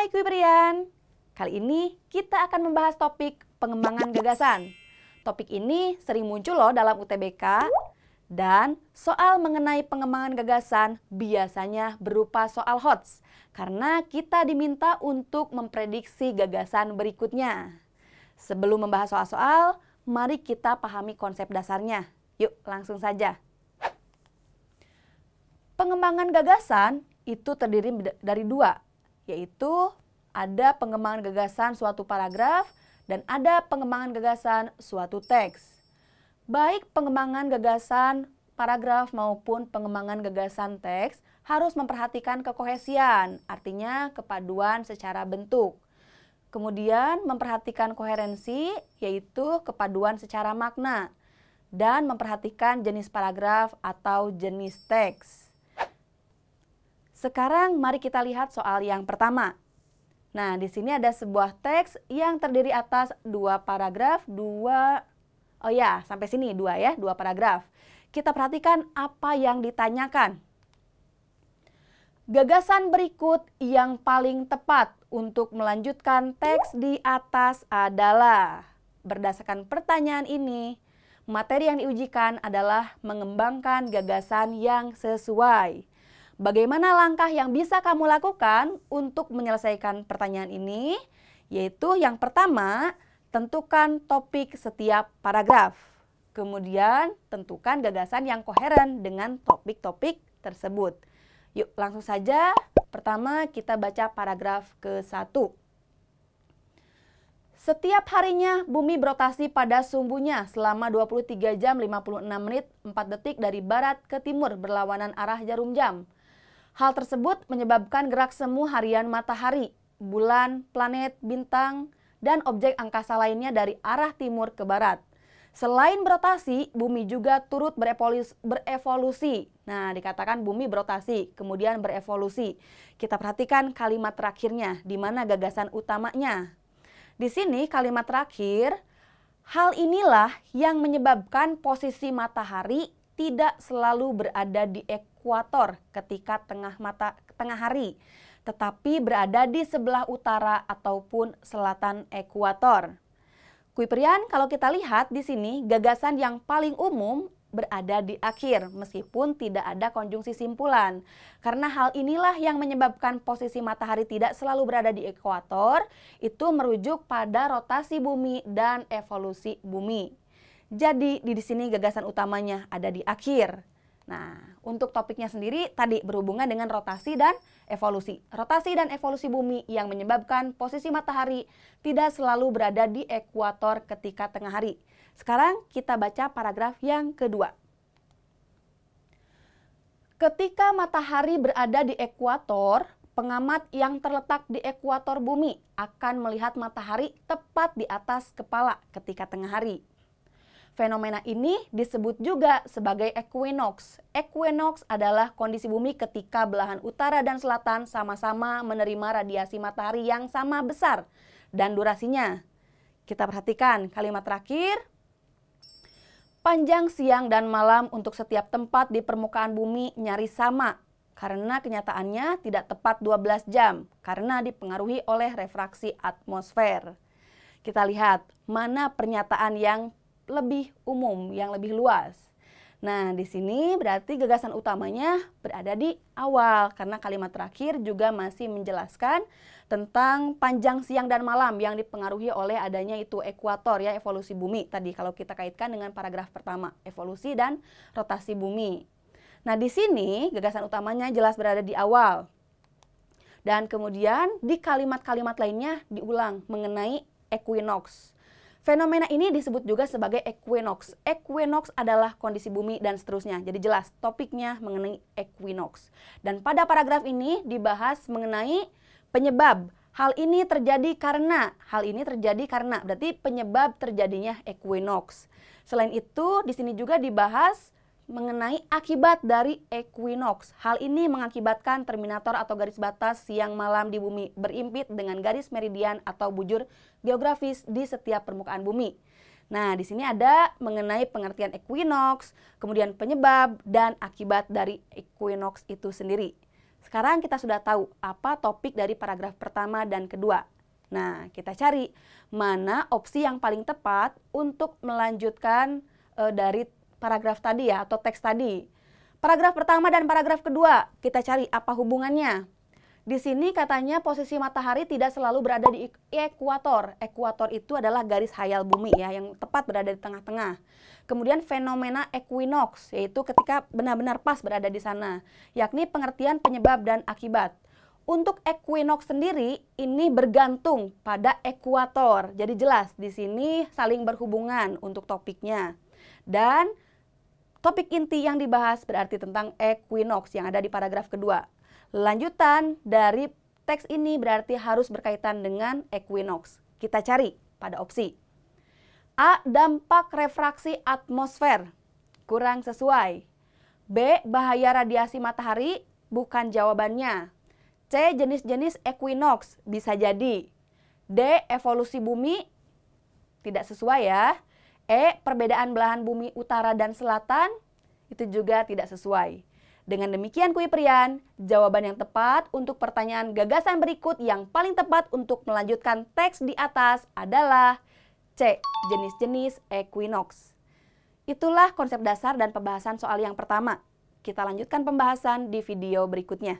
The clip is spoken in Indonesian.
Hai Kuibrian, kali ini kita akan membahas topik pengembangan gagasan. Topik ini sering muncul loh dalam UTBK dan soal mengenai pengembangan gagasan biasanya berupa soal HOTS karena kita diminta untuk memprediksi gagasan berikutnya. Sebelum membahas soal-soal, mari kita pahami konsep dasarnya. Yuk langsung saja. Pengembangan gagasan itu terdiri dari dua, yaitu ada pengembangan gagasan suatu paragraf dan ada pengembangan gagasan suatu teks. Baik pengembangan gagasan paragraf maupun pengembangan gagasan teks harus memperhatikan kekohesian, artinya kepaduan secara bentuk. Kemudian memperhatikan koherensi, yaitu kepaduan secara makna. Dan memperhatikan jenis paragraf atau jenis teks. Sekarang mari kita lihat soal yang pertama. Nah, di sini ada sebuah teks yang terdiri atas dua paragraf, sampai sini dua paragraf. Kita perhatikan apa yang ditanyakan. Gagasan berikut yang paling tepat untuk melanjutkan teks di atas adalah, berdasarkan pertanyaan ini, materi yang diujikan adalah mengembangkan gagasan yang sesuai. Bagaimana langkah yang bisa kamu lakukan untuk menyelesaikan pertanyaan ini? Yaitu yang pertama, tentukan topik setiap paragraf. Kemudian, tentukan gagasan yang koheren dengan topik-topik tersebut. Yuk, langsung saja. Pertama, kita baca paragraf ke-1. Setiap harinya bumi berotasi pada sumbunya selama 23 jam 56 menit 4 detik dari barat ke timur berlawanan arah jarum jam. Hal tersebut menyebabkan gerak semu harian matahari, bulan, planet, bintang, dan objek angkasa lainnya dari arah timur ke barat. Selain berotasi, bumi juga turut berevolusi. Nah, dikatakan bumi berotasi, kemudian berevolusi. Kita perhatikan kalimat terakhirnya, di mana gagasan utamanya. Di sini kalimat terakhir, hal inilah yang menyebabkan posisi matahari tidak selalu berada di ekuator ketika tengah hari, tetapi berada di sebelah utara ataupun selatan ekuator. Kuibrian, kalau kita lihat di sini gagasan yang paling umum berada di akhir meskipun tidak ada konjungsi simpulan. Karena hal inilah yang menyebabkan posisi matahari tidak selalu berada di ekuator, itu merujuk pada rotasi bumi dan evolusi bumi. Jadi di sini gagasan utamanya ada di akhir. Nah, untuk topiknya sendiri tadi berhubungan dengan rotasi dan evolusi. Rotasi dan evolusi bumi yang menyebabkan posisi matahari tidak selalu berada di ekuator ketika tengah hari. Sekarang kita baca paragraf yang kedua. Ketika matahari berada di ekuator, pengamat yang terletak di ekuator bumi akan melihat matahari tepat di atas kepala ketika tengah hari. Fenomena ini disebut juga sebagai equinox. Equinox adalah kondisi bumi ketika belahan utara dan selatan sama-sama menerima radiasi matahari yang sama besar dan durasinya. Kita perhatikan kalimat terakhir. Panjang siang dan malam untuk setiap tempat di permukaan bumi nyaris sama karena kenyataannya tidak tepat 12 jam karena dipengaruhi oleh refraksi atmosfer. Kita lihat mana pernyataan yang lebih umum, yang lebih luas. Nah, di sini berarti gagasan utamanya berada di awal karena kalimat terakhir juga masih menjelaskan tentang panjang siang dan malam yang dipengaruhi oleh adanya itu ekuator ya, evolusi bumi. Tadi kalau kita kaitkan dengan paragraf pertama, evolusi dan rotasi bumi. Nah, di sini gagasan utamanya jelas berada di awal. Dan kemudian di kalimat-kalimat lainnya diulang mengenai equinox. Fenomena ini disebut juga sebagai equinox. Equinox adalah kondisi bumi dan seterusnya. Jadi jelas topiknya mengenai equinox. Dan pada paragraf ini dibahas mengenai penyebab. Hal ini terjadi karena berarti penyebab terjadinya equinox. Selain itu di sini juga dibahas mengenai akibat dari equinox. Hal ini mengakibatkan terminator atau garis batas siang malam di bumi berimpit dengan garis meridian atau bujur geografis di setiap permukaan bumi. Nah, di sini ada mengenai pengertian equinox, kemudian penyebab dan akibat dari equinox itu sendiri. Sekarang kita sudah tahu apa topik dari paragraf pertama dan kedua. Nah, kita cari mana opsi yang paling tepat untuk melanjutkan dari paragraf tadi ya, atau teks tadi. Paragraf pertama dan paragraf kedua, kita cari apa hubungannya. Di sini katanya posisi matahari tidak selalu berada di ekuator. Ekuator itu adalah garis hayal bumi ya, yang tepat berada di tengah-tengah. Kemudian fenomena equinox, yaitu ketika benar-benar pas berada di sana, yakni pengertian penyebab dan akibat. Untuk equinox sendiri, ini bergantung pada ekuator. Jadi jelas, di sini saling berhubungan untuk topiknya. Dan topik inti yang dibahas berarti tentang equinox yang ada di paragraf kedua. Lanjutan dari teks ini berarti harus berkaitan dengan equinox. Kita cari pada opsi. A. Dampak refraksi atmosfer. Kurang sesuai. B. Bahaya radiasi matahari. Bukan jawabannya. C. Jenis-jenis equinox. Bisa jadi. D. Evolusi bumi. Tidak sesuai ya. E. Perbedaan belahan bumi utara dan selatan. Itu juga tidak sesuai. Dengan demikian Kui Prian, jawaban yang tepat untuk pertanyaan gagasan berikut yang paling tepat untuk melanjutkan teks di atas adalah C. Jenis-jenis equinox. Itulah konsep dasar dan pembahasan soal yang pertama. Kita lanjutkan pembahasan di video berikutnya.